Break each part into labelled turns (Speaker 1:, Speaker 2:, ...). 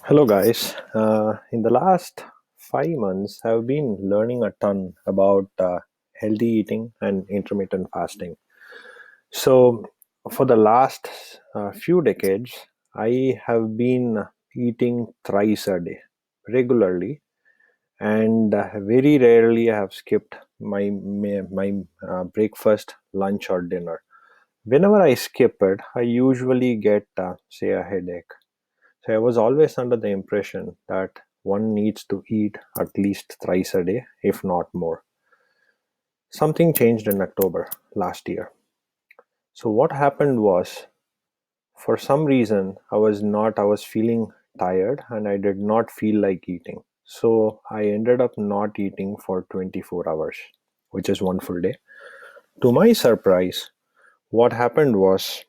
Speaker 1: Hello, guys. In the last 5 months, I've been learning a ton about healthy eating and intermittent fasting. So, for the last few decades, I have been eating thrice a day regularly, and very rarely I have skipped my breakfast, lunch, or dinner. Whenever I skip it, I usually get, say, a headache. So I was always under the impression that one needs to eat at least thrice a day, if not more. Something changed in October last year. So what happened was, for some reason, I was feeling tired and I did not feel like eating. So I ended up not eating for 24 hours, which is one full day. To my surprise, what happened was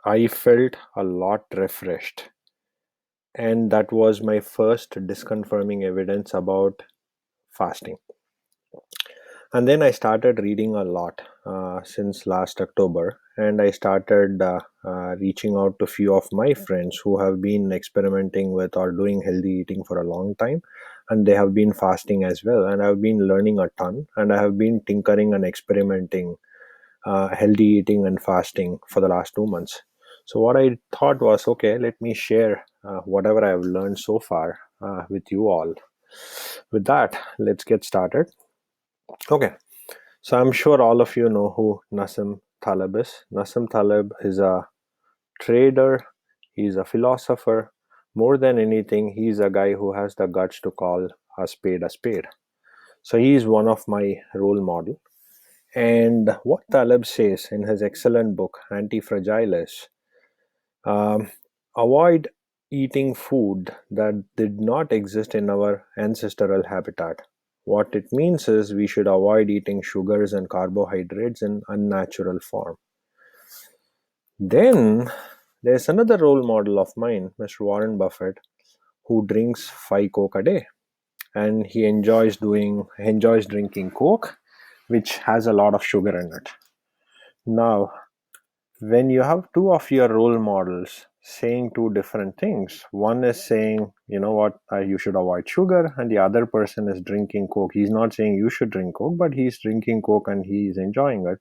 Speaker 1: I felt a lot refreshed, and that was my first disconfirming evidence about fasting. And then I started reading a lot since last October, and I started reaching out to few of my friends who have been experimenting with or doing healthy eating for a long time, and they have been fasting as well. And I've been learning a ton, and I have been tinkering and experimenting healthy eating and fasting for the last 2 months. So what I thought was, okay, let me share whatever I've learned so far with you all. With that, let's get started. Okay, so I'm sure all of you know who Nassim Taleb is. Nassim Taleb is a trader, he's a philosopher. More than anything, he's a guy who has the guts to call a spade a spade. So he is one of my role model. And what Taleb says in his excellent book, Anti-Fragile, is um, avoid eating food that did not exist in our ancestral habitat. What it means is we should avoid eating sugars and carbohydrates in unnatural form. Then there's another role model of mine, Mr. Warren Buffett, who drinks 5 Coke a day, and he enjoys drinking Coke, which has a lot of sugar in it. Now, when you have two of your role models saying two different things, one is saying, you know what, you should avoid sugar, and the other person is drinking Coke. He's not saying you should drink Coke, but he's drinking Coke and he's enjoying it.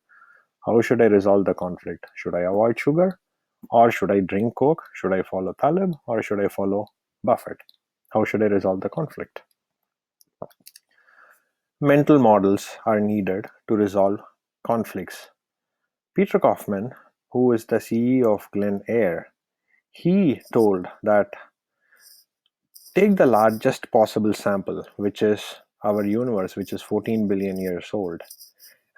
Speaker 1: How should I resolve the conflict? Should I avoid sugar, or should I drink Coke? Should I follow Talib, or should I follow Buffett? How should I resolve the conflict? Mental models are needed to resolve conflicts. Peter Kaufman, who is the CEO of Glen Eyre, he told that take the largest possible sample, which is our universe, which is 14 billion years old,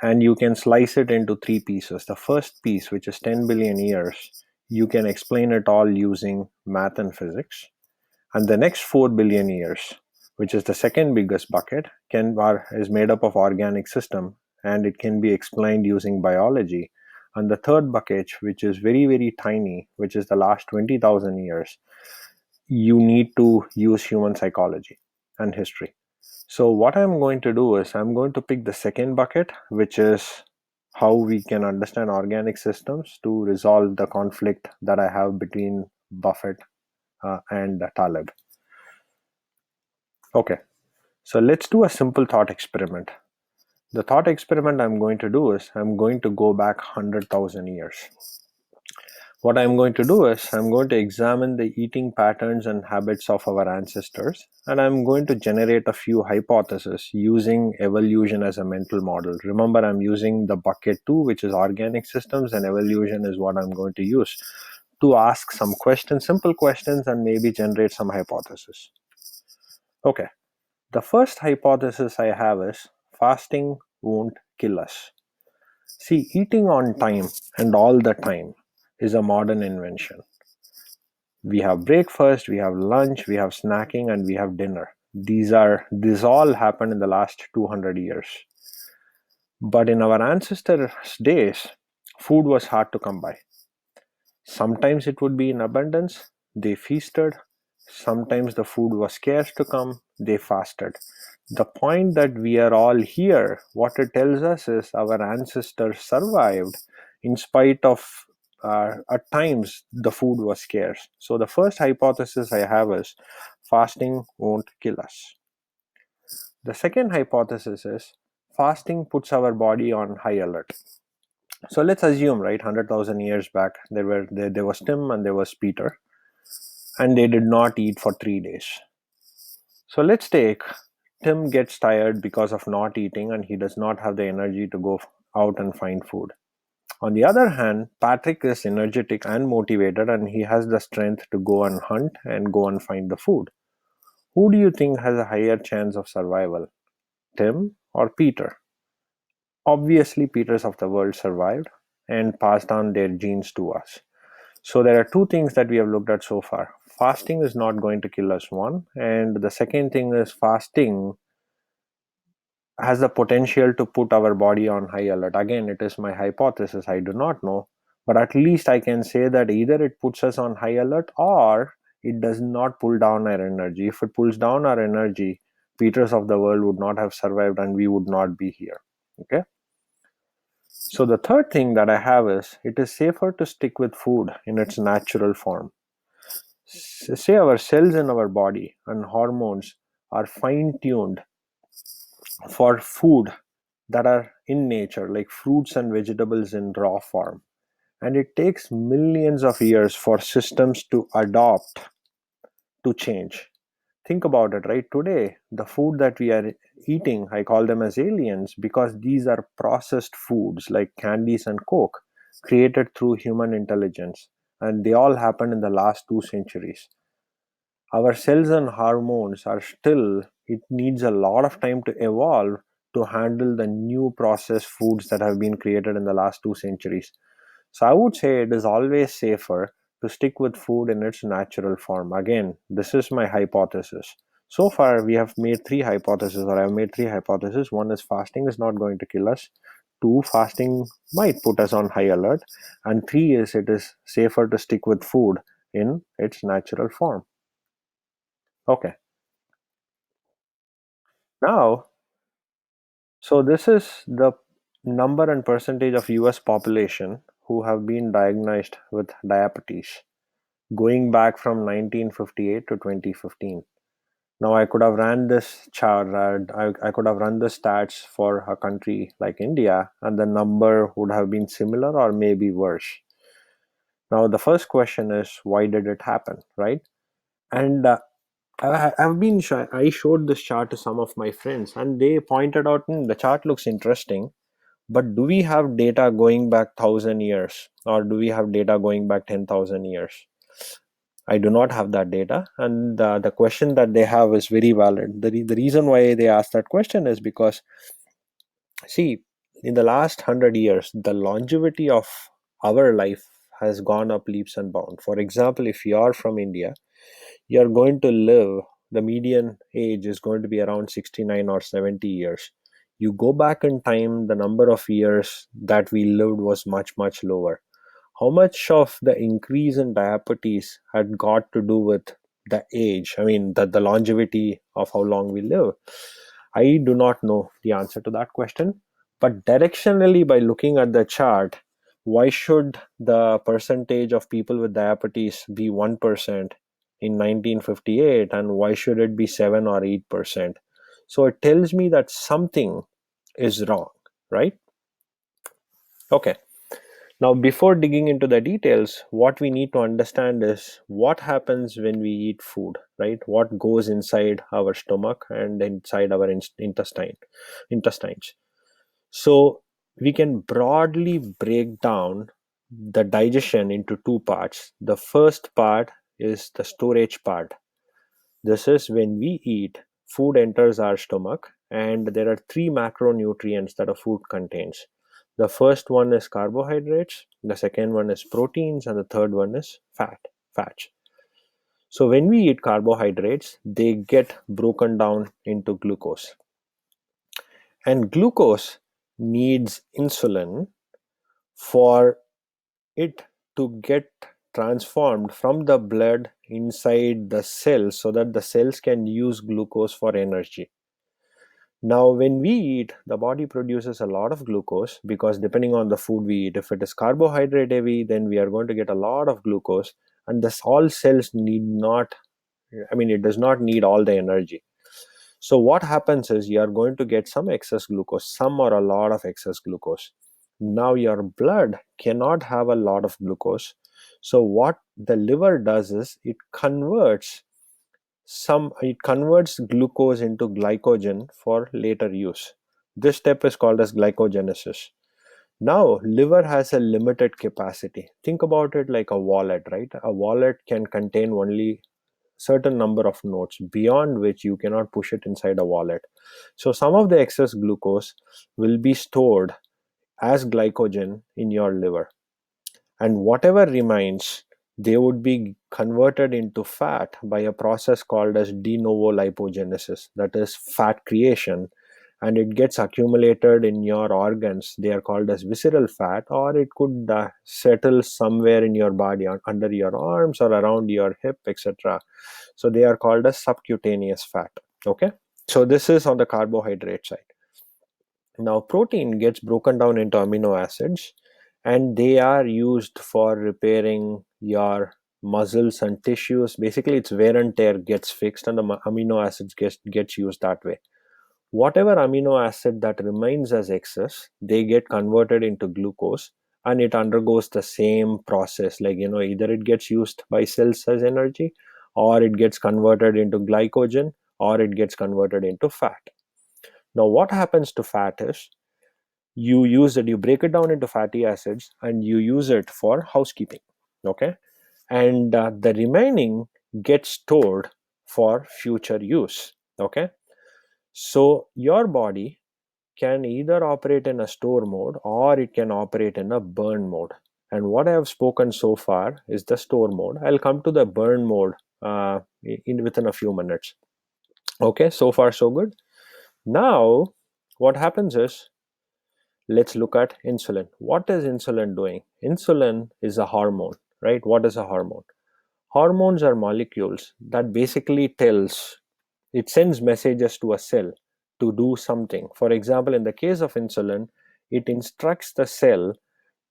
Speaker 1: and you can slice it into three pieces. The first piece, which is 10 billion years, you can explain it all using math and physics. And the next 4 billion years, which is the second biggest bucket, is made up of organic system, and it can be explained using biology. And the third bucket, which is very, very tiny, which is the last 20,000 years, you need to use human psychology and history. So what I'm going to do is I'm going to pick the second bucket, which is how we can understand organic systems to resolve the conflict that I have between Buffett and Taleb. Okay, so let's do a simple thought experiment. The thought experiment I'm going to do is I'm going to go back 100,000 years. What I'm going to do is I'm going to examine the eating patterns and habits of our ancestors, and I'm going to generate a few hypotheses using evolution as a mental model. Remember, I'm using the bucket 2, which is organic systems, and evolution is what I'm going to use to ask some questions, simple questions, and maybe generate some hypotheses. Okay, the first hypothesis I have is fasting won't kill us. See, eating on time and all the time is a modern invention. We have breakfast, we have lunch, we have snacking, and we have dinner. These all happened in the last 200 years. But in our ancestors' days, food was hard to come by. Sometimes it would be in abundance, they feasted. Sometimes the food was scarce to come, they fasted. The point that we are all here, what it tells us is our ancestors survived in spite of at times the food was scarce. So the first hypothesis I have is fasting won't kill us. The second hypothesis is fasting puts our body on high alert. So let's assume, right, 100,000 years back, there was Tim and there was Peter, and they did not eat for 3 days. So let's take Tim gets tired because of not eating and he does not have the energy to go out and find food. On the other hand, Patrick is energetic and motivated and he has the strength to go and hunt and go and find the food. Who do you think has a higher chance of survival, Tim or Peter? Obviously, Peters of the world survived and passed on their genes to us. So there are two things that we have looked at so far. Fasting is not going to kill us, one, and the second thing is fasting has the potential to put our body on high alert. Again, it is my hypothesis, I do not know, but at least I can say that either it puts us on high alert or it does not pull down our energy. If it pulls down our energy, Peters of the world would not have survived and we would not be here. Okay. So the third thing that I have is it is safer to stick with food in its natural form. Say our cells in our body and hormones are fine tuned for food that are in nature, like fruits and vegetables in raw form. And it takes millions of years for systems to adopt to change. Think about it, right? Today, the food that we are eating, I call them as aliens because these are processed foods like candies and Coke created through human intelligence. And they all happened in the last 2 centuries. Our cells and hormones are still, it needs a lot of time to evolve to handle the new processed foods that have been created in the last 2 centuries. So I would say it is always safer to stick with food in its natural form. Again, this is my hypothesis. So far, we have made three hypotheses, or I've made three hypotheses. One is fasting is not going to kill us. Two, fasting might put us on high alert. And three is it is safer to stick with food in its natural form. Okay. Now, so this is the number and percentage of US population who have been diagnosed with diabetes going back from 1958 to 2015. Now, I could have ran this chart, I could have run the stats for a country like India, and the number would have been similar or maybe worse. Now, the first question is why did it happen, right? And I've been I showed this chart to some of my friends, and they pointed out, the chart looks interesting, but do we have data going back 1,000 years, or do we have data going back 10,000 years? I do not have that data, and the question that they have is very valid. The reason why they ask that question is because, see, in the last 100 years, the longevity of our life has gone up leaps and bounds. For example, if you are from India, you're going to live, the median age is going to be around 69 or 70 years. You go back in time, the number of years that we lived was much, much lower. How much of the increase in diabetes had got to do with the age? I mean, the longevity of how long we live. I do not know the answer to that question. But directionally, by looking at the chart, why should the percentage of people with diabetes be 1% in 1958 and why should it be 7 or 8%? So it tells me that something is wrong, right? Okay. Now, before digging into the details, what we need to understand is what happens when we eat food, right? What goes inside our stomach and inside our intestines. So we can broadly break down the digestion into two parts. The first part is the storage part. This is when we eat, food enters our stomach, and there are three macronutrients that a food contains. The first one is carbohydrates, the second one is proteins, and the third one is fats. So when we eat carbohydrates, they get broken down into glucose. And glucose needs insulin for it to get transformed from the blood inside the cells so that the cells can use glucose for energy. Now, when we eat, the body produces a lot of glucose because depending on the food we eat, if it is carbohydrate heavy, then we are going to get a lot of glucose. And this all cells need not, I mean, it does not need all the energy. So, what happens is you are going to get some excess glucose, some or a lot of excess glucose. Now, your blood cannot have a lot of glucose. So, what the liver does is it converts glucose into glycogen for later use. This step is called as glycogenesis. Now, liver has a limited capacity. Think about it like a wallet, right? A wallet can contain only certain number of notes beyond which you cannot push it inside a wallet. So some of the excess glucose will be stored as glycogen in your liver, and whatever remains, they would be converted into fat by a process called as de novo lipogenesis, that is fat creation, and it gets accumulated in your organs. They are called as visceral fat, or it could settle somewhere in your body, under your arms or around your hip, etc. So they are called as subcutaneous fat. Okay, so this is on the carbohydrate side. Now, protein gets broken down into amino acids, and they are used for repairing your muscles and tissues. Basically, its wear and tear gets fixed, and the amino acids gets used that way. Whatever amino acid that remains as excess, they get converted into glucose, and it undergoes the same process. Like, either it gets used by cells as energy, or it gets converted into glycogen, or it gets converted into fat. Now, what happens to fat is you break it down into fatty acids and you use it for housekeeping. Okay, and the remaining gets stored for future use. Okay, so your body can either operate in a store mode or it can operate in a burn mode. And what I have spoken so far is the store mode. I'll come to the burn mode in within a few minutes. Okay, so far so good. Now, what happens is, let's look at insulin. What is insulin doing? Insulin is a hormone, right? What is a hormone? Hormones are molecules that basically it sends messages to a cell to do something. For example, in the case of insulin, it instructs the cell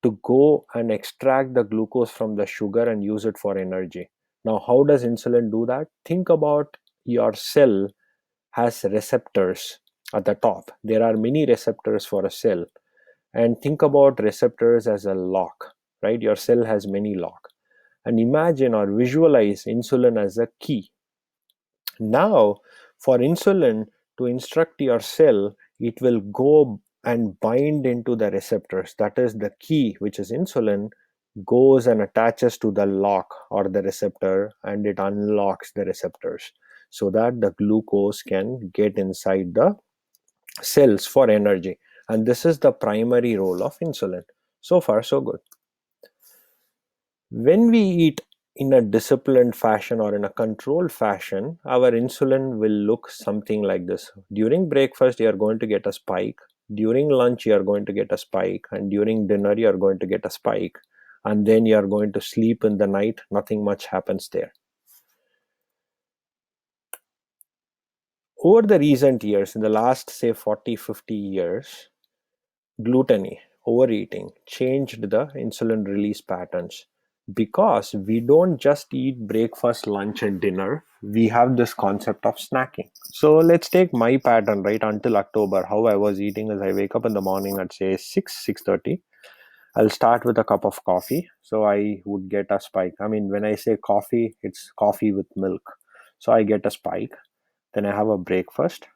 Speaker 1: to go and extract the glucose from the sugar and use it for energy. Now, how does insulin do that? Think about your cell has receptors at the top. There are many receptors for a cell, and think about receptors as a lock, right? Your cell has many lock, and imagine or visualize insulin as a key. Now, for insulin to instruct your cell, it will go and bind into the receptors. That is, the key, which is insulin, goes and attaches to the lock or the receptor, and it unlocks the receptors so that the glucose can get inside the cells for energy. And this is the primary role of insulin. So far, so good. When we eat in a disciplined fashion or in a controlled fashion, our insulin will look something like this. During breakfast, you are going to get a spike. During lunch, you are going to get a spike. And during dinner, you are going to get a spike. And then you are going to sleep in the night. Nothing much happens there. Over the recent years, in the last, say, 40, 50 years, gluttony, overeating, changed the insulin release patterns, because we don't just eat breakfast, lunch, and dinner. We have this concept of snacking. So let's take my pattern, right? Until October, how I was eating is I wake up in the morning at say 6:30. I'll start with a cup of coffee. So I would get a spike. I mean, when I say coffee, it's coffee with milk. So I get a spike. Then I have a breakfast,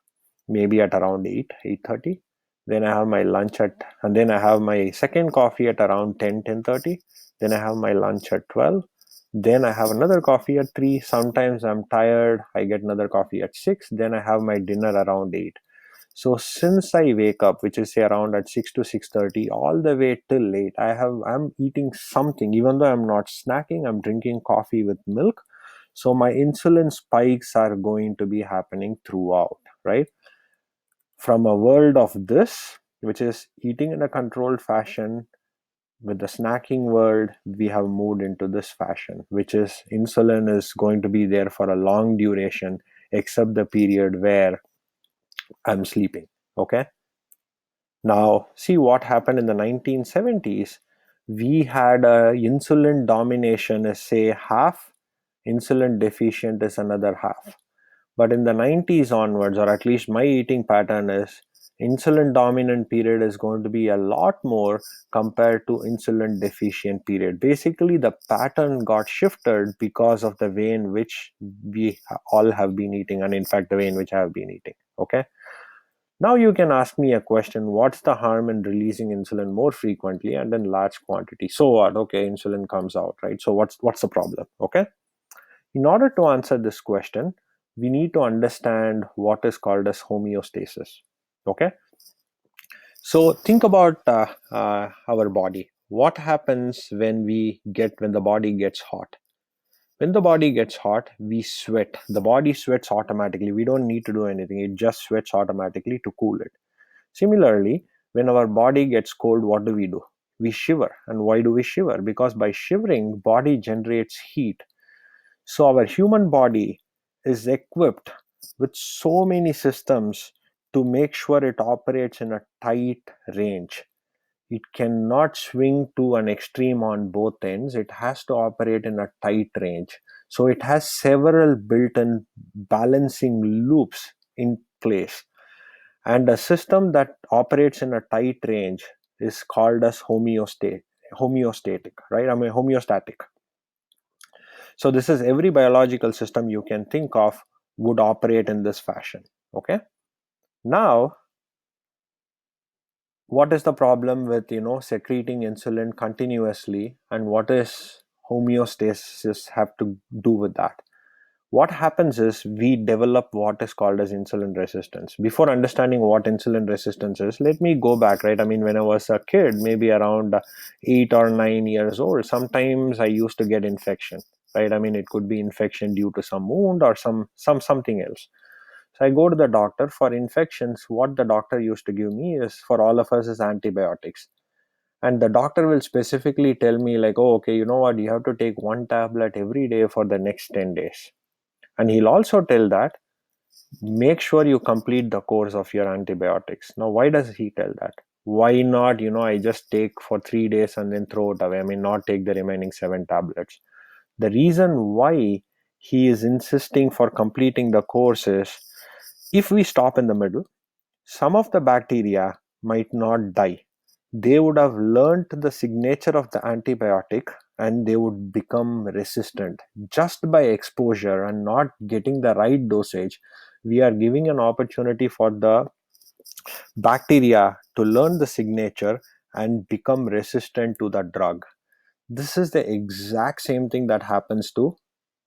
Speaker 1: maybe at around 8:30. Then I have my lunch and then I have my second coffee at around 10:30. Then I have my lunch at 12. Then I have another coffee at 3. Sometimes I'm tired, I get another coffee at 6. Then I have my dinner around 8. So since I wake up, which is say around at 6 to 6:30, all the way till late, I'm eating something. Even though I'm not snacking, I'm drinking coffee with milk. So my insulin spikes are going to be happening throughout, right? From a world of this, which is eating in a controlled fashion, with the snacking world, we have moved into this fashion, which is insulin is going to be there for a long duration, except the period where I'm sleeping. Okay. Now, see what happened in the 1970s. We had a insulin domination is say half, insulin deficient is another half. But in the 90s onwards, or at least my eating pattern is, insulin dominant period is going to be a lot more compared to insulin deficient period. Basically, the pattern got shifted because of the way in which we all have been eating, and in fact, the way in which I have been eating. Okay. Now you can ask me a question: what's the harm in releasing insulin more frequently and in large quantity? So what? Okay, insulin comes out, right? So what's the problem? Okay. In order to answer this question, we need to understand what is called as homeostasis. Okay. So think about our body. What happens when the body gets hot? When the body gets hot, we sweat. The body sweats automatically. We don't need to do anything. It just sweats automatically to cool it. Similarly, when our body gets cold, what do? We shiver. And why do we shiver? Because by shivering, body generates heat. So our human body is equipped with so many systems to make sure it operates in a tight range. It cannot swing to an extreme on both ends. It has to operate in a tight range. So it has several built-in balancing loops in place. And a system that operates in a tight range is called as homeostatic, right? I mean homeostatic. So this is every biological system you can think of would operate in this fashion. Okay. Now, what is the problem with secreting insulin continuously, and what is homeostasis have to do with that? What happens is we develop what is called as insulin resistance. Before understanding what insulin resistance is, let me go back, right? I mean, when I was a kid, maybe around 8 or 9 years old, sometimes I used to get infection, right? I mean, it could be infection due to some wound or something else. So I go to the doctor for infections. What the doctor used to give me is, for all of us, is antibiotics. And the doctor will specifically tell me like, oh, okay, you know what, you have to take one tablet every day for the next 10 days. And he'll also tell that make sure you complete the course of your antibiotics. Now, why does he tell that? Why not, I just take for 3 days and then throw it away? I mean, not take the remaining 7 tablets. The reason why he is insisting for completing the course is, if we stop in the middle, some of the bacteria might not die. They would have learned the signature of the antibiotic and they would become resistant just by exposure and not getting the right dosage. We are giving an opportunity for the bacteria to learn the signature and become resistant to the drug. This is the exact same thing that happens to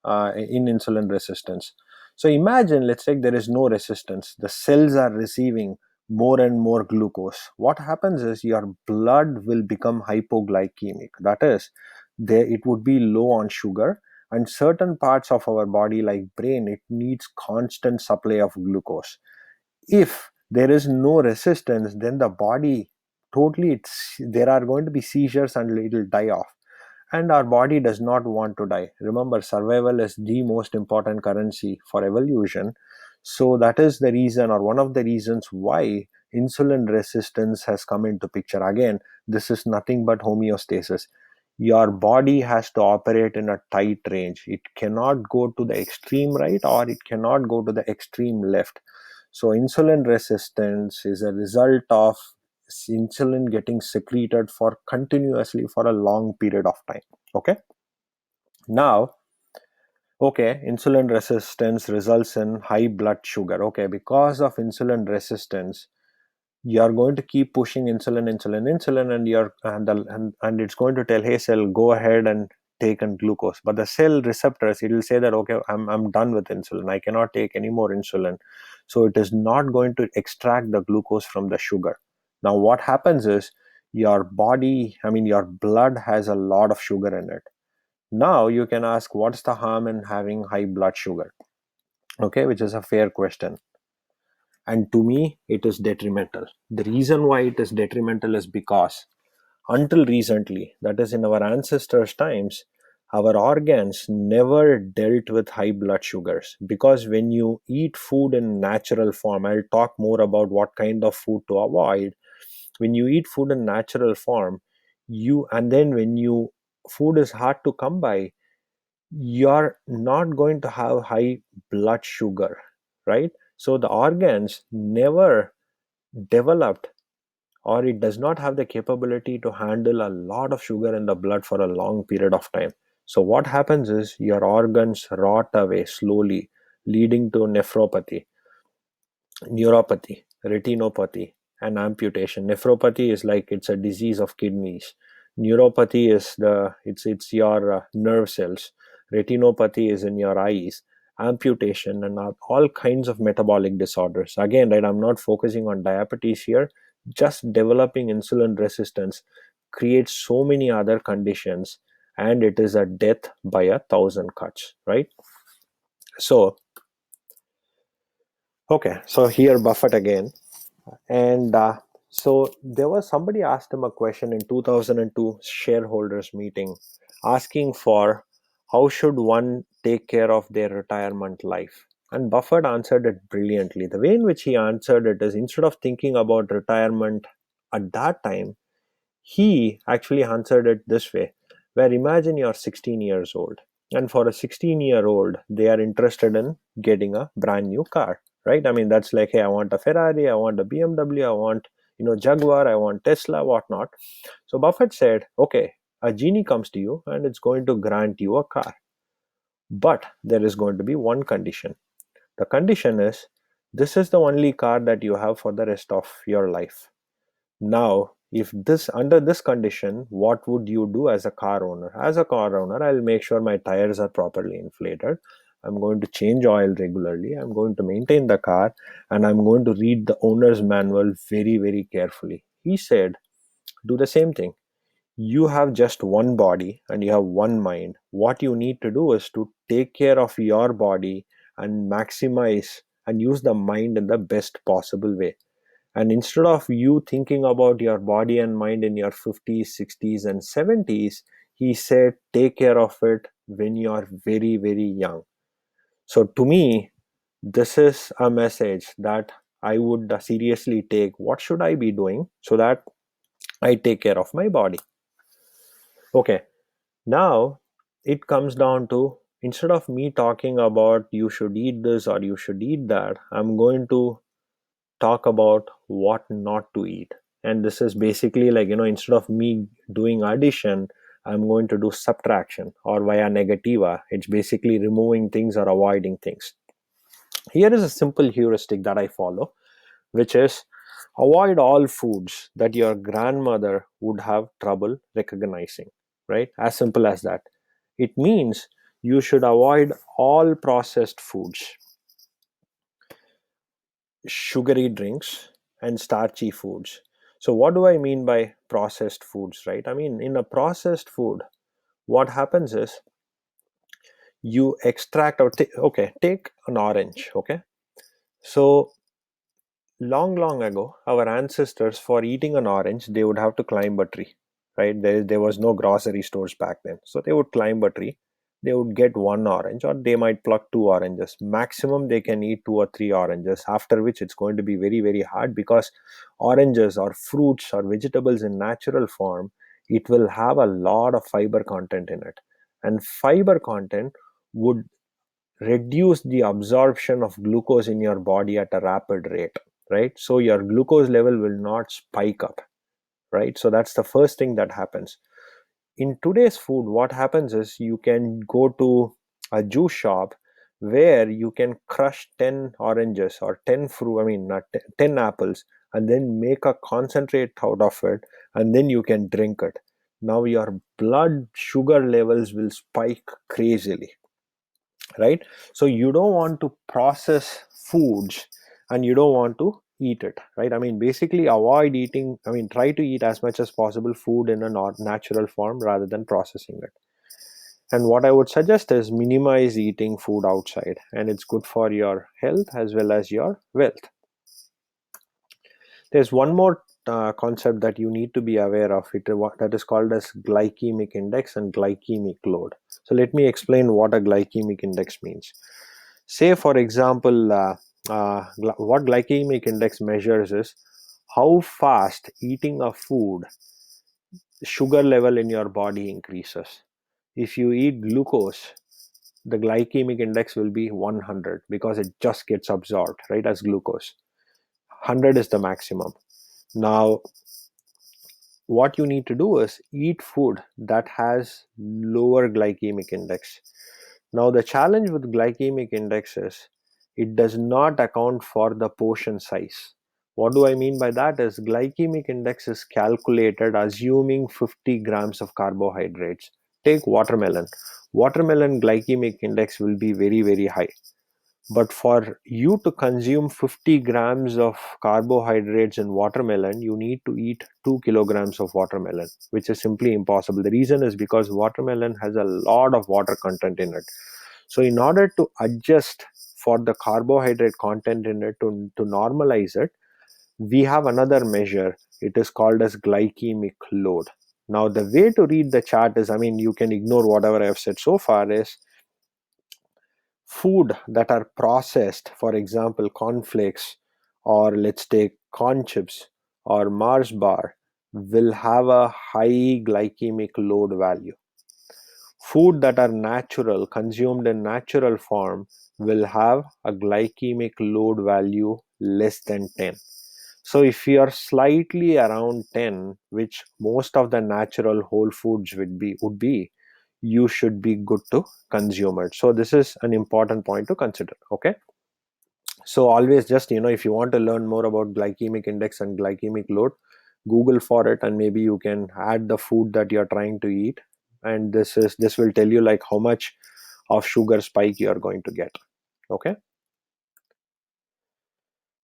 Speaker 1: in insulin resistance. So imagine, let's say there is no resistance. The cells are receiving more and more glucose. What happens is your blood will become hypoglycemic. That is, it would be low on sugar, and certain parts of our body, like brain, it needs constant supply of glucose. If there is no resistance, then the body totally, there are going to be seizures and it will die off. And our body does not want to die. Remember, survival is the most important currency for evolution. So that is the reason, or one of the reasons, why insulin resistance has come into picture. Again, this is nothing but homeostasis. Your body has to operate in a tight range. It cannot go to the extreme right or it cannot go to the extreme left. So insulin resistance is a result of insulin getting secreted for continuously for a long period of time. Okay. Now, okay, insulin resistance results in high blood sugar. Okay, because of insulin resistance, you're going to keep pushing insulin, and and it's going to tell, hey cell, go ahead and take in glucose. But the cell receptors, it will say that, okay, I'm done with insulin, I cannot take any more insulin. So it is not going to extract the glucose from the sugar. Now what happens is, your body, I mean your blood has a lot of sugar in it. Now you can ask, what's the harm in having high blood sugar? Okay, which is a fair question. And to me, it is detrimental. The reason why it is detrimental is because until recently, that is in our ancestors' times, our organs never dealt with high blood sugars, because when you eat food in natural form, I'll talk more about what kind of food to avoid. When you eat food in natural form, you and then when you food is hard to come by, you're not going to have high blood sugar, right? So the organs never developed, or it does not have the capability to handle a lot of sugar in the blood for a long period of time. So what happens is your organs rot away slowly, leading to nephropathy, neuropathy, retinopathy, and amputation. Nephropathy is like it's a disease of kidneys. Neuropathy is it's your nerve cells. Retinopathy is in your eyes. Amputation and all kinds of metabolic disorders. Again, right, I'm not focusing on diabetes here. Just developing insulin resistance creates so many other conditions, and it is a death by a thousand cuts, right? So, okay, so here Buffett again. And so there was somebody asked him a question in 2002 shareholders meeting, asking for how should one take care of their retirement life. And Buffett answered it brilliantly. The way in which he answered it is, instead of thinking about retirement at that time, he actually answered it this way, where imagine you're 16 years old, and for a 16-year-old, they are interested in getting a brand new car, right? I mean, that's like, hey, I want a Ferrari, I want a BMW, I want, Jaguar, I want Tesla, whatnot. So Buffett said, okay, a genie comes to you and it's going to grant you a car. But there is going to be one condition. The condition is, this is the only car that you have for the rest of your life. Now, if this under this condition, what would you do as a car owner? As a car owner, I'll make sure my tires are properly inflated. I'm going to change oil regularly. I'm going to maintain the car, and I'm going to read the owner's manual very, very carefully. He said, do the same thing. You have just one body and you have one mind. What you need to do is to take care of your body and maximize and use the mind in the best possible way. And instead of you thinking about your body and mind in your 50s, 60s, and 70s, he said, take care of it when you are very, very young. So, to me, this is a message that I would seriously take. What should I be doing so that I take care of my body? Okay, now it comes down to, instead of me talking about you should eat this or you should eat that, I'm going to talk about what not to eat. And this is basically like, instead of me doing addition, I'm going to do subtraction, or via negativa. It's basically removing things or avoiding things. Here is a simple heuristic that I follow, which is, avoid all foods that your grandmother would have trouble recognizing, right? As simple as that. It means you should avoid all processed foods, sugary drinks, and starchy foods. So, what do I mean by processed foods, right? I mean, in a processed food, what happens is you extract or okay, take an orange, okay? So, long ago, our ancestors, for eating an orange, they would have to climb a tree, right? There was no grocery stores back then. So, they would climb a tree. They would get one orange, or they might pluck two oranges. Maximum, they can eat two or three oranges, after which it's going to be very, very hard, because oranges or fruits or vegetables in natural form, it will have a lot of fiber content in it. And fiber content would reduce the absorption of glucose in your body at a rapid rate, right? So your glucose level will not spike up, right? So that's the first thing that happens. In today's food, what happens is, you can go to a juice shop where you can crush 10 oranges or 10 fruit, I mean, not 10 apples, and then make a concentrate out of it, and then you can drink it. Now your blood sugar levels will spike crazily, right? So you don't want to process foods, and you don't want to eat it, right? I mean, basically avoid eating, I mean, try to eat as much as possible food in a natural form rather than processing it. And what I would suggest is, minimize eating food outside, and it's good for your health as well as your wealth. There's one more concept that you need to be aware of it, that is called as glycemic index and glycemic load. So let me explain what a glycemic index means. Say for example, what glycemic index measures is how fast eating a food sugar level in your body increases. If you eat glucose, the glycemic index will be 100 because it just gets absorbed, right, as glucose. 100 is the maximum. Now, what you need to do is eat food that has lower glycemic index. Now, the challenge with glycemic index is it does not account for the portion size. What do I mean by that is glycemic index is calculated assuming 50 grams of carbohydrates. Take watermelon. Watermelon glycemic index will be very, very high. But for you to consume 50 grams of carbohydrates in watermelon, you need to eat 2 kilograms of watermelon, which is simply impossible. The reason is because watermelon has a lot of water content in it. So, in order to adjust for the carbohydrate content in it to normalize it, we have another measure. It is called as glycemic load. Now, the way to read the chart is, I mean, you can ignore whatever I have said so far, is food that are processed, for example, cornflakes, or let's take corn chips or Mars bar, will have a high glycemic load value. Food that are natural, consumed in natural form, will have a glycemic load value less than 10. So if you are slightly around 10, which most of the natural whole foods would be, you should be good to consume it. So this is an important point to consider. Okay. So always just, if you want to learn more about glycemic index and glycemic load, Google for it, and maybe you can add the food that you're trying to eat. And this will tell you like how much of sugar spike you're going to get. Okay.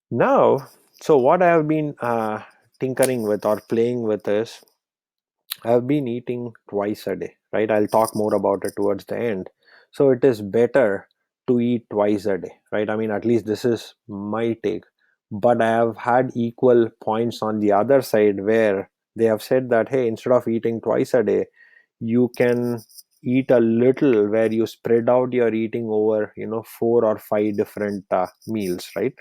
Speaker 1: Now, so what I have been tinkering with or playing with is I've been eating twice a day, right? I'll talk more about it towards the end. So it is better to eat twice a day, right? I mean, at least this is my take. But I have had equal points on the other side where they have said that, hey, instead of eating twice a day, you can eat a little where you spread out your eating over, 4 or 5 different meals, right?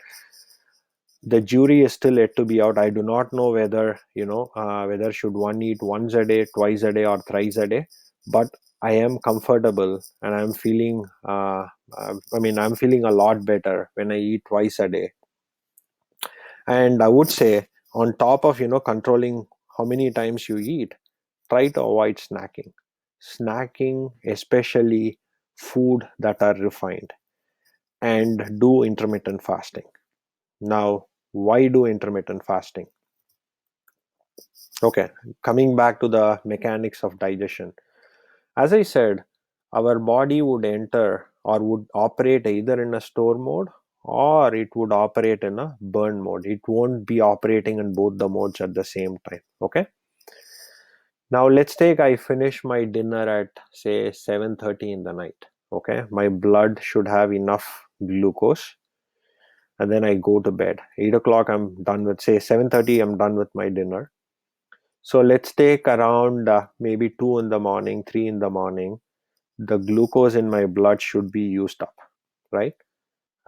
Speaker 1: The jury is still yet to be out. I do not know whether whether should one eat once a day, twice a day, or thrice a day. But I am comfortable and I'm feeling. I'm feeling a lot better when I eat twice a day. And I would say, on top of controlling how many times you eat, try to avoid snacking. Snacking, especially food that are refined, and do intermittent fasting. Now, why do intermittent fasting? Okay, coming back to the mechanics of digestion. As I said, our body would enter or would operate either in a store mode or it would operate in a burn mode. It won't be operating in both the modes at the same time. Okay. Now let's take I finish my dinner at say 7:30 in the night. Okay. My blood should have enough glucose, and then I go to bed. 8 o'clock I'm done with, say 7:30 I'm done with my dinner. So let's take around maybe 2 in the morning, 3 in the morning. The glucose in my blood should be used up, right?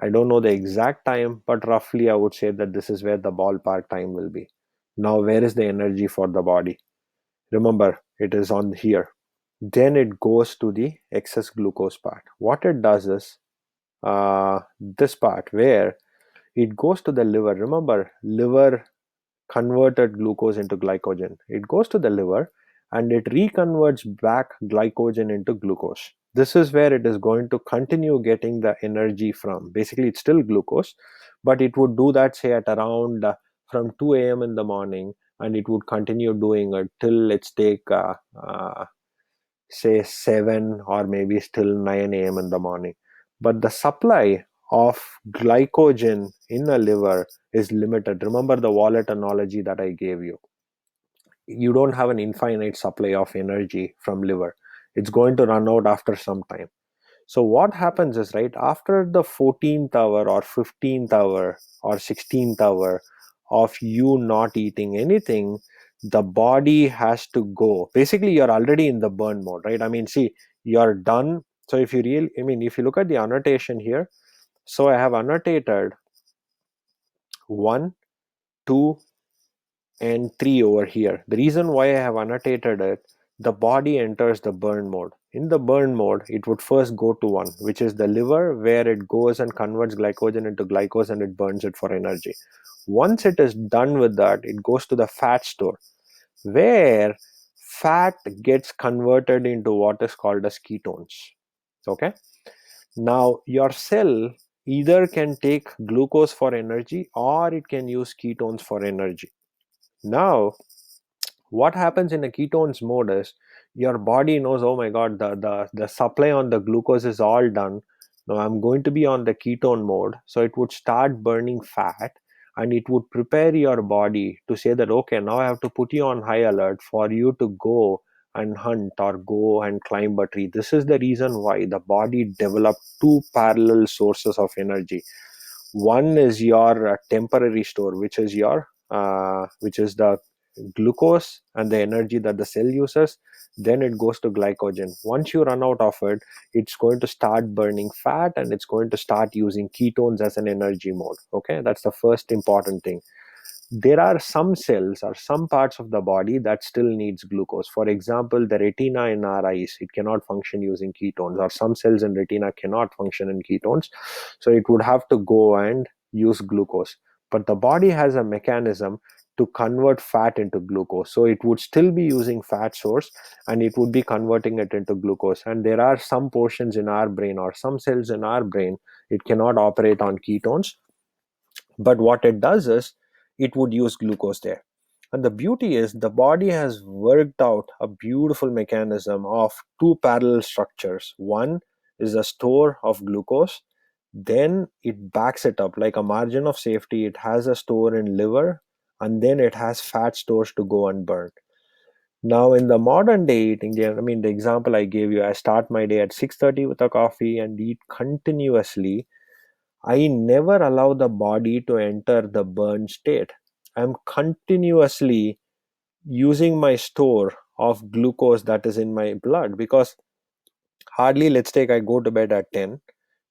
Speaker 1: I don't know the exact time, but roughly I would say that this is where the ballpark time will be. Now, where is the energy for the body? Remember, it is on here. Then it goes to the excess glucose part. What it does is this part where it goes to the liver. Remember, liver converted glucose into glycogen. It goes to the liver and it reconverts back glycogen into glucose. This is where it is going to continue getting the energy from. Basically, it's still glucose, but it would do that, say, at around from 2 a.m. in the morning, and it would continue doing it till let's take say 7 or maybe still 9 a.m. in the morning. But the supply of glycogen in the liver is limited. Remember the wallet analogy that I gave you. You don't have an infinite supply of energy from liver. It's going to run out after some time. So what happens is, right, after the 14th hour or 15th hour or 16th hour of you not eating anything, the body has to go. Basically, you're already in the burn mode, right? I mean, see, you're done. So if you really, I mean, if you look at the annotation here, so I have annotated 1, 2, and 3 over here. The reason why I have annotated it, the body enters the burn mode. In the burn mode, it would first go to 1, which is the liver, where it goes and converts glycogen into glucose and it burns it for energy. Once it is done with that, it goes to the fat store, where fat gets converted into what is called as ketones. Okay. Now, your cell either can take glucose for energy or it can use ketones for energy. Now, what happens in a ketones mode is your body knows, oh my god, the supply on the glucose is all done. Now I'm going to be on the ketone mode, so it would start burning fat, and it would prepare your body to say that, okay, now I have to put you on high alert for you to go and hunt or go and climb a tree. This is the reason why the body developed two parallel sources of energy. One is your temporary store, which is the glucose and the energy that the cell uses. Then it goes to glycogen. Once you run out of it, it's going to start burning fat and it's going to start using ketones as an energy mode. Okay, that's the first important thing. There are some cells or some parts of the body that still needs glucose. For example, the retina in our eyes, it cannot function using ketones, or some cells in retina cannot function in ketones, so it would have to go and use glucose. But the body has a mechanism to convert fat into glucose, so it would still be using fat source and it would be converting it into glucose. And there are some portions in our brain or some cells in our brain, it cannot operate on ketones, but what it does is it would use glucose there. And the beauty is the body has worked out a beautiful mechanism of two parallel structures. One is a store of glucose, then it backs it up like a margin of safety. It has a store in liver, and then it has fat stores to go and burn. Now in the modern day eating, I mean, the example I gave you, I start my day at 6:30 with a coffee and eat continuously. I never allow the body to enter the burn state. I'm continuously using my store of glucose that is in my blood, because hardly, let's take, I go to bed at 10,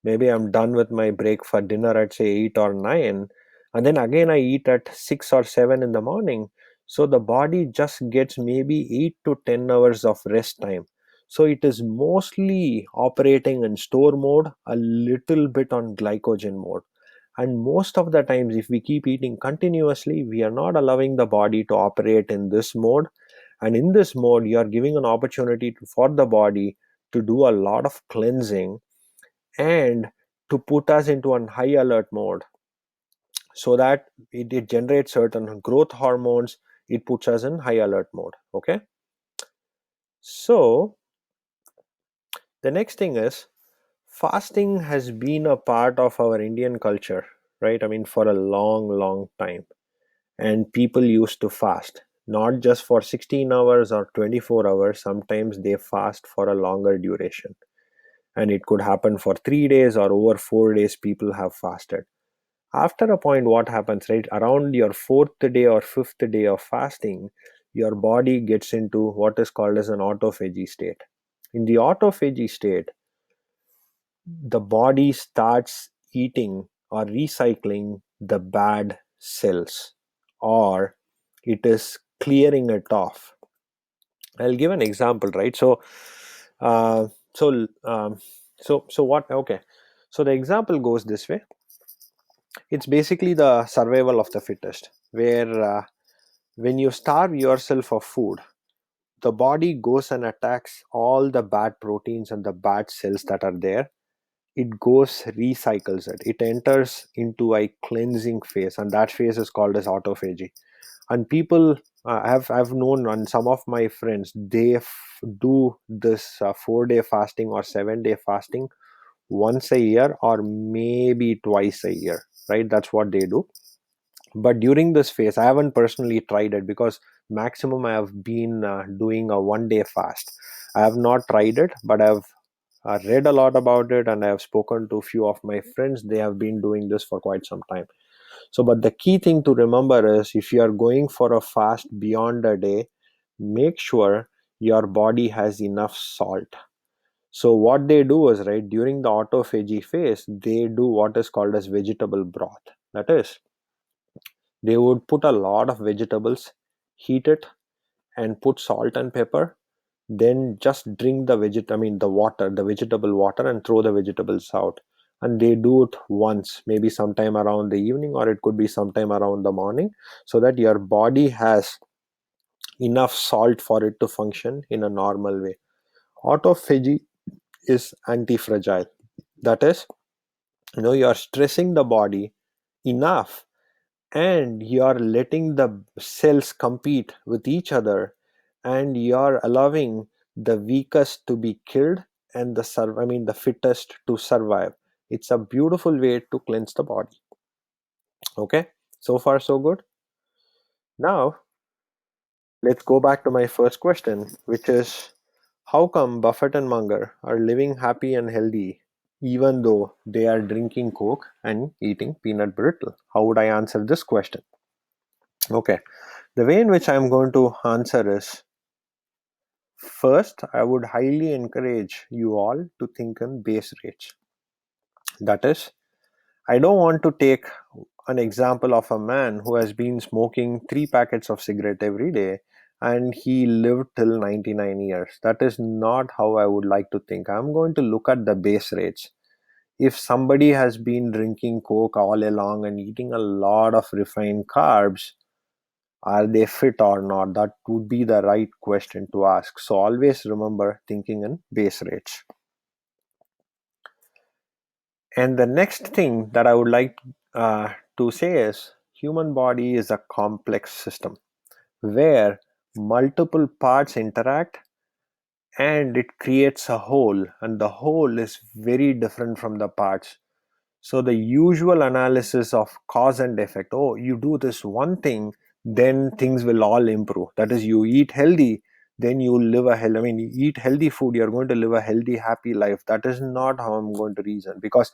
Speaker 1: maybe I'm done with my break for dinner at say 8 or 9, and then again I eat at 6 or 7 in the morning. So the body just gets maybe 8 to 10 hours of rest time. So it is mostly operating in store mode, a little bit on glycogen mode. And most of the times, if we keep eating continuously, we are not allowing the body to operate in this mode. And in this mode, you are giving an opportunity for the body to do a lot of cleansing and to put us into a high alert mode, so that it generates certain growth hormones. It puts us in high alert mode. Okay. So the next thing is, fasting has been a part of our Indian culture, right? I mean, for a long, long time. And people used to fast, not just for 16 hours or 24 hours. Sometimes they fast for a longer duration. And it could happen for 3 days or over 4 days, people have fasted. After a point, what happens, right? Around your fourth day or fifth day of fasting, your body gets into what is called as an autophagy state. In the autophagy state, the body starts eating or recycling the bad cells, or it is clearing it off. I'll give an example, right? Uh, so, so what? Okay, so the example goes this way. It's basically the survival of the fittest, where when you starve yourself of food, the body goes and attacks all the bad proteins and the bad cells that are there. It goes, recycles it. It enters into a cleansing phase, and that phase is called as autophagy. And people, I've known, and some of my friends, they do this 4 day fasting or 7 day fasting once a year or maybe twice a year, right? That's what they do. But during this phase, I haven't personally tried it, because maximum I have been doing a 1 day fast. I have not tried it, but I've read a lot about it, and I have spoken to a few of my friends. They have been doing this for quite some time. So, but the key thing to remember is if you are going for a fast beyond a day, make sure your body has enough salt. So what they do is, right, during the autophagy phase, they do what is called as vegetable broth. That is, they would put a lot of vegetables, heat it, and put salt and pepper, then just drink the water, the vegetable water, and throw the vegetables out. And they do it once, maybe sometime around the evening, or it could be sometime around the morning, so that your body has enough salt for it to function in a normal way. Autophagy is anti-fragile. That is, you're stressing the body enough, and you're letting the cells compete with each other, and you're allowing the weakest to be killed and the fittest to survive. It's a beautiful way to cleanse the body. Okay, so far so good. Now let's go back to my first question, which is, how come Buffett and Munger are living happy and healthy even though they are drinking Coke and eating peanut brittle? How would I answer this question? Okay, the way in which I'm going to answer is, first, I would highly encourage you all to think in base rates. That is, I don't want to take an example of a man who has been smoking 3 packets of cigarette every day and he lived till 99 years. That is not how I would like to think. I'm going to look at the base rates. If somebody has been drinking Coke all along and eating a lot of refined carbs, are they fit or not? That would be the right question to ask. So always remember thinking in base rates. And the next thing that I would like to say is, human body is a complex system where multiple parts interact and it creates a whole, and the whole is very different from the parts. So the usual analysis of cause and effect, oh, you do this one thing, then things will all improve. That is, you eat healthy, then you live a hell. I mean, you eat healthy food, you're going to live a healthy, happy life. That is not how I'm going to reason, because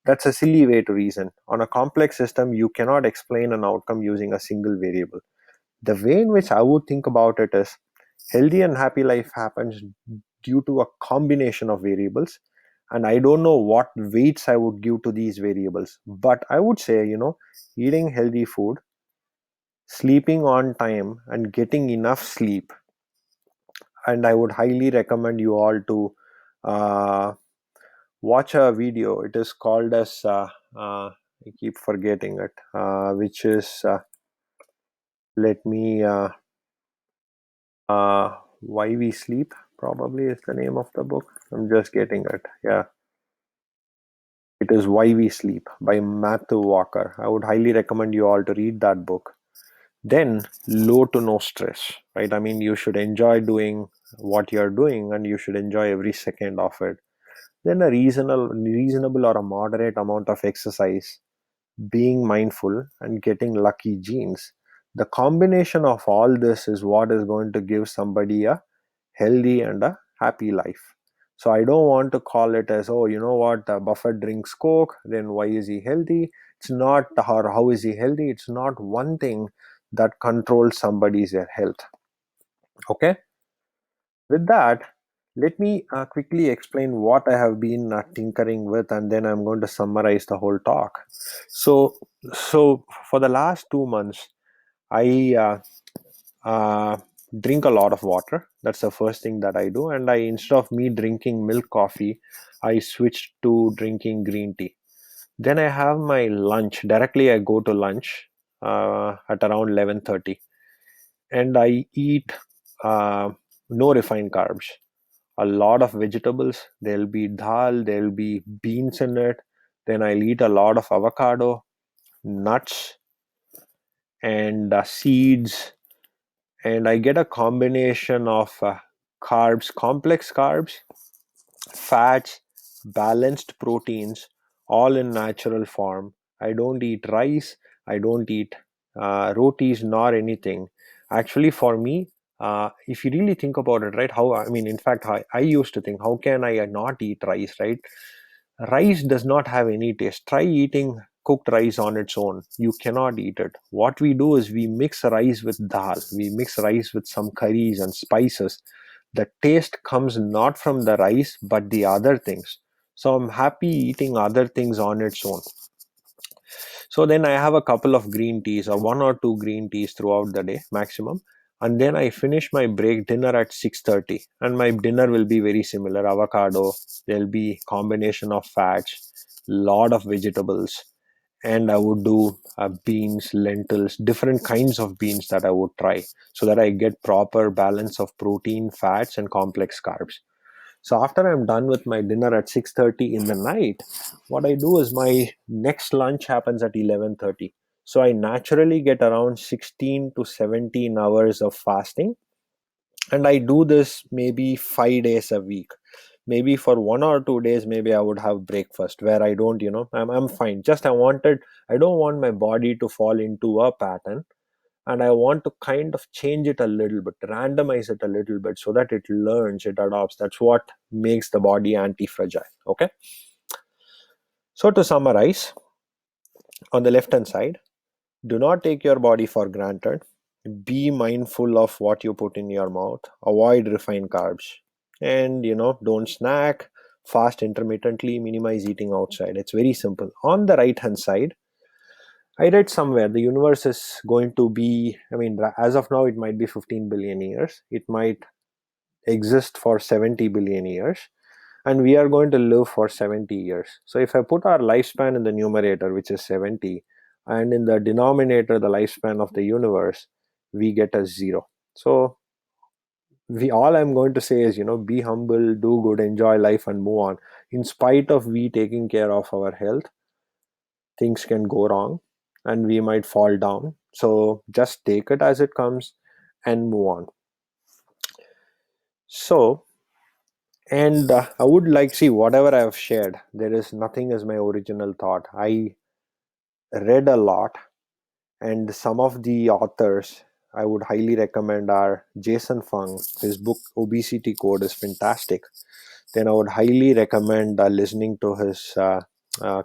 Speaker 1: that's a silly way to reason. On a complex system, you cannot explain an outcome using a single variable. The way in which I would think about it is, healthy and happy life happens due to a combination of variables, and I don't know what weights I would give to these variables, but I would say, eating healthy food, sleeping on time, and getting enough sleep. And I would highly recommend you all to uh, watch a video. It is called as I keep forgetting it, which is let me Why We Sleep, probably is the name of the book. I'm just getting it. Yeah, it is Why We Sleep by Matthew Walker. I would highly recommend you all to read that book. Then, low to no stress, right? I mean, you should enjoy doing what you're doing, and you should enjoy every second of it. Then a reasonable or a moderate amount of exercise, being mindful, and getting lucky genes. The combination of all this is what is going to give somebody a healthy and a happy life. So I don't want to call it as, oh, you know what, Buffett drinks Coke, then why is he healthy? It's not, or how is he healthy? It's not one thing that controls somebody's health. Okay. With that, let me quickly explain what I have been tinkering with, and then I'm going to summarize the whole talk. So, so for the last 2 months, I uh, drink a lot of water. That's the first thing that I do. And instead of me drinking milk coffee, I switched to drinking green tea. Then I have my lunch. Directly, I go to lunch at around 11:30, and I eat no refined carbs. A lot of vegetables. There'll be dal. There'll be beans in it. Then I'll eat a lot of avocado, nuts, and seeds, and I get a combination of carbs, complex carbs, fats, balanced proteins, all in natural form. I don't eat rice, I don't eat rotis nor anything. Actually, for me, if you really think about it, right, how, I mean, in fact, I used to think, how can I not eat rice, right? Rice does not have any taste. Try eating cooked rice on its own. You cannot eat it. What we do is we mix rice with dal, we mix rice with some curries and spices. The taste comes not from the rice but the other things. So I'm happy eating other things on its own. So then I have a couple of green teas, or one or two green teas throughout the day maximum. And then I finish my break dinner at 6:30, and my dinner will be very similar: avocado, there'll be combination of fats, lot of vegetables, and I would do beans, lentils, different kinds of beans that I would try, so that I get proper balance of protein, fats, and complex carbs. So after I'm done with my dinner at 6:30 in the night, what I do is my next lunch happens at 11:30. So I naturally get around 16 to 17 hours of fasting, and I do this maybe 5 days a week. Maybe for 1 or 2 days maybe I would have breakfast where I don't, I'm fine. Just I don't want my body to fall into a pattern, and I want to kind of change it a little bit, randomize it a little bit so that it learns, it adopts. That's what makes the body anti-fragile. Okay. So to summarize, on the left hand side, do not take your body for granted. Be mindful of what you put in your mouth. Avoid refined carbs. And don't snack. Fast intermittently. Minimize eating outside. It's very simple. On the right hand side, I read somewhere the universe is going to be, I mean, as of now, it might be 15 billion years. It might exist for 70 billion years. And we are going to live for 70 years. So if I put our lifespan in the numerator, which is 70, and in the denominator, the lifespan of the universe, we get a zero. So we all I'm going to say is, be humble, do good, enjoy life, and move on. In spite of we taking care of our health, things can go wrong and we might fall down. So just take it as it comes and move on. So, and I would like, see, whatever I have shared, there is nothing as my original thought. I read a lot, and some of the authors I would highly recommend are Jason Fung. His book Obesity Code is fantastic. Then I would highly recommend listening to his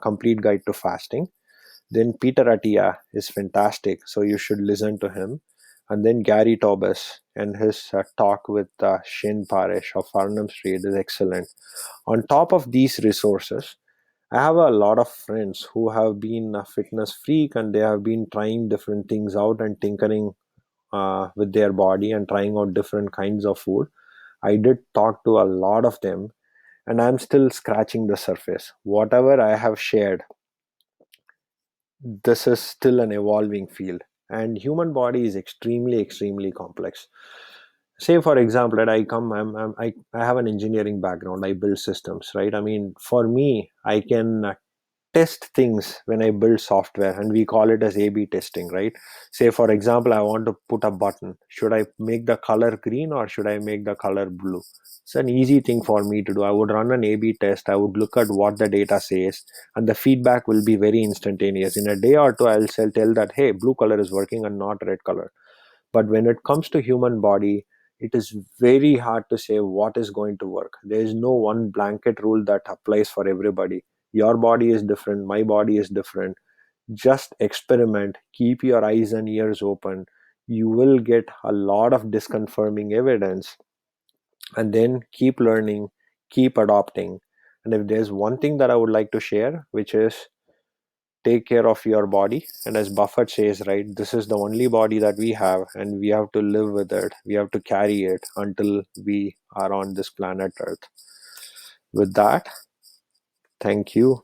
Speaker 1: Complete Guide to Fasting. Then Peter Attia is fantastic, so you should listen to him. And then Gary Taubes and his talk with Shane Parrish of Farnham Street is excellent. On top of these resources, I have a lot of friends who have been a fitness freak, and they have been trying different things out and tinkering with their body and trying out different kinds of food. I did talk to a lot of them, and I'm still scratching the surface. Whatever I have shared, this is still an evolving field, and human body is extremely complex. Say for example, that I come I have an engineering background. I build systems, right? I mean, for me, I can test things when I build software, and we call it as A/B testing, right? Say for example, I want to put a button. Should I make the color green or should I make the color blue? It's an easy thing for me to do. I would run an A/B test. I would look at what the data says, and the feedback will be very instantaneous. In a day or two, I'll tell that, hey, blue color is working and not red color. But when it comes to human body, it is very hard to say what is going to work. There is no one blanket rule that applies for everybody. Your body is different, my body is different. Just experiment, keep your eyes and ears open. You will get a lot of disconfirming evidence, and then keep learning, keep adopting. And if there's one thing that I would like to share, which is take care of your body. And as Buffett says, right, this is the only body that we have, and we have to live with it. We have to carry it until we are on this planet Earth. With that, thank you.